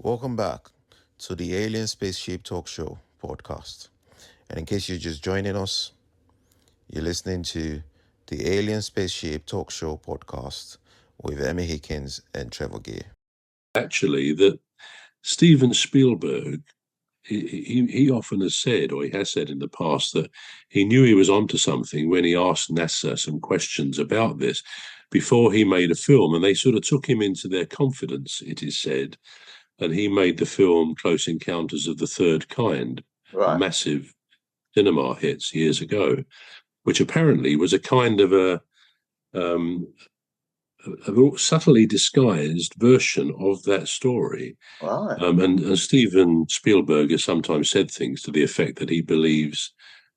Welcome back to the Alien Spaceship Talk Show podcast. And in case you're just joining us, you're listening to the Alien Spaceship Talk Show podcast with Emmy Hikins and Trevor. Actually, that Steven Spielberg, he often has said, or he has said in the past, that he knew he was onto something when he asked NASA some questions about this before he made a film, and they sort of took him into their confidence, it is said, and he made the film Close Encounters of the Third Kind, Right. massive cinema hits years ago, which apparently was a kind of a subtly disguised version of that story. Right. And Steven Spielberg has sometimes said things to the effect that he believes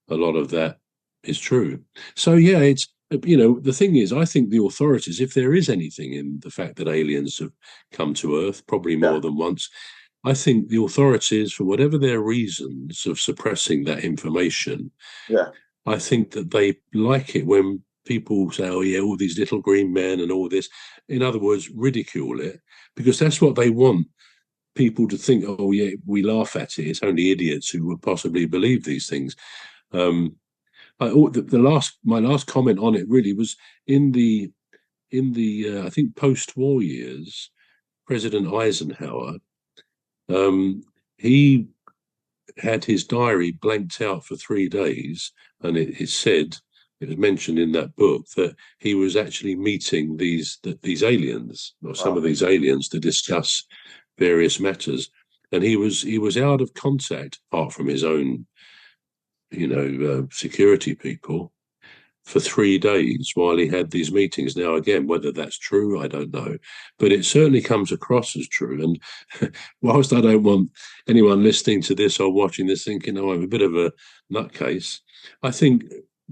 a lot of that is true. So, yeah, it's, the thing is, I think the authorities, if there is anything in the fact that aliens have come to Earth, probably more than once, I think the authorities, for whatever their reasons of suppressing that information, I think that they like it when people say, oh, yeah, all these little green men and all this. In other words, ridicule it, because that's what they want people to think. Oh, yeah, we laugh at it. It's only idiots who would possibly believe these things. My last comment on it really was in the I think post-war years, President Eisenhower, he had his diary blanked out for 3 days, and it was mentioned in that book that he was actually meeting these aliens, or some of these aliens, to discuss various matters, and he was out of contact, apart from his own security people, for 3 days while he had these meetings. Now, again, whether that's true, I don't know, but it certainly comes across as true. And whilst I don't want anyone listening to this or watching this thinking, oh, I'm a bit of a nutcase, I think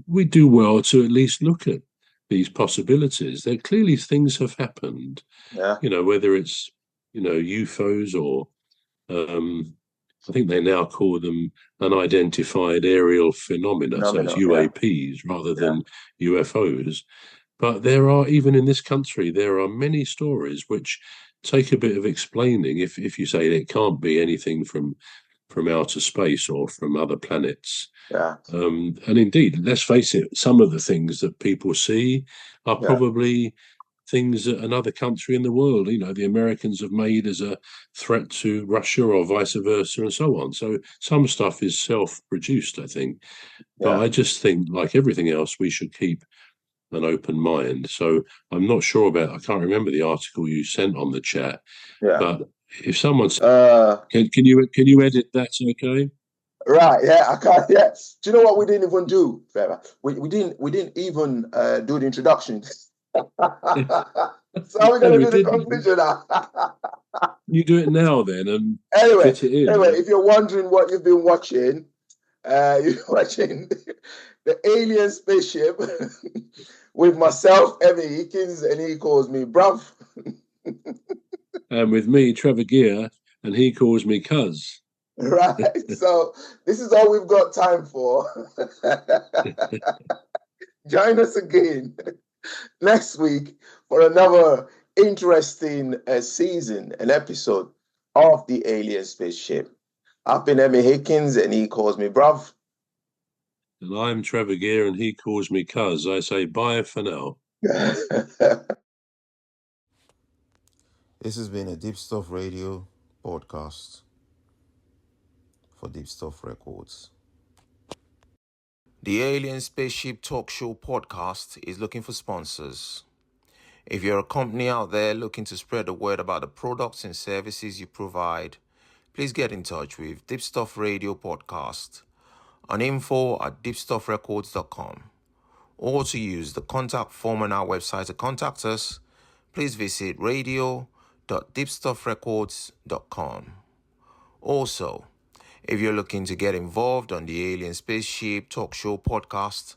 we do well to at least look at these possibilities. There clearly things have happened, whether it's, UFOs or I think they now call them unidentified aerial phenomena, so it's UAPs rather than UFOs. But there are, even in this country, there are many stories which take a bit of explaining if you say it can't be anything from outer space or from other planets. And indeed, let's face it, some of the things that people see are probably things that another country in the world, the Americans have made as a threat to Russia or vice versa and so on. So some stuff is self-produced, I think. But I just think, like everything else, we should keep an open mind. So I'm not sure I can't remember the article you sent on the chat, but if someone's, can you edit that, okay? Right, I can't. Do you know what we didn't even do, Trevor? We didn't even do the introduction. So we're going to do the conclusion now. You do it now then, and anyway, fit it in. If you're wondering what you've been watching, you're watching the Alien Spaceship with myself, Emmy Hikins, and he calls me bruv. And with me, Trevor Gear, and he calls me cuz. Right, so this is all we've got time for. Join us again next week for another interesting season, an episode of the Alien Spaceship. I've been Emmy Hikins, and he calls me bruv. And I'm Trevor Gear, and he calls me cuz. I say bye for now. This has been a Deep Stuff Radio podcast for Deep Stuff Records. The Alien Spaceship Talk Show podcast is looking for sponsors. If you're a company out there looking to spread the word about the products and services you provide, please get in touch with Deep Stuff Radio Podcast on info@deepstuffrecords.com, or to use the contact form on our website to contact us, please visit radio.deepstuffrecords.com. Also, if you're looking to get involved on the Alien Spaceship Talk Show podcast,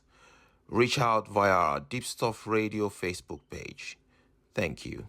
reach out via our Deep Stuff Radio Facebook page. Thank you.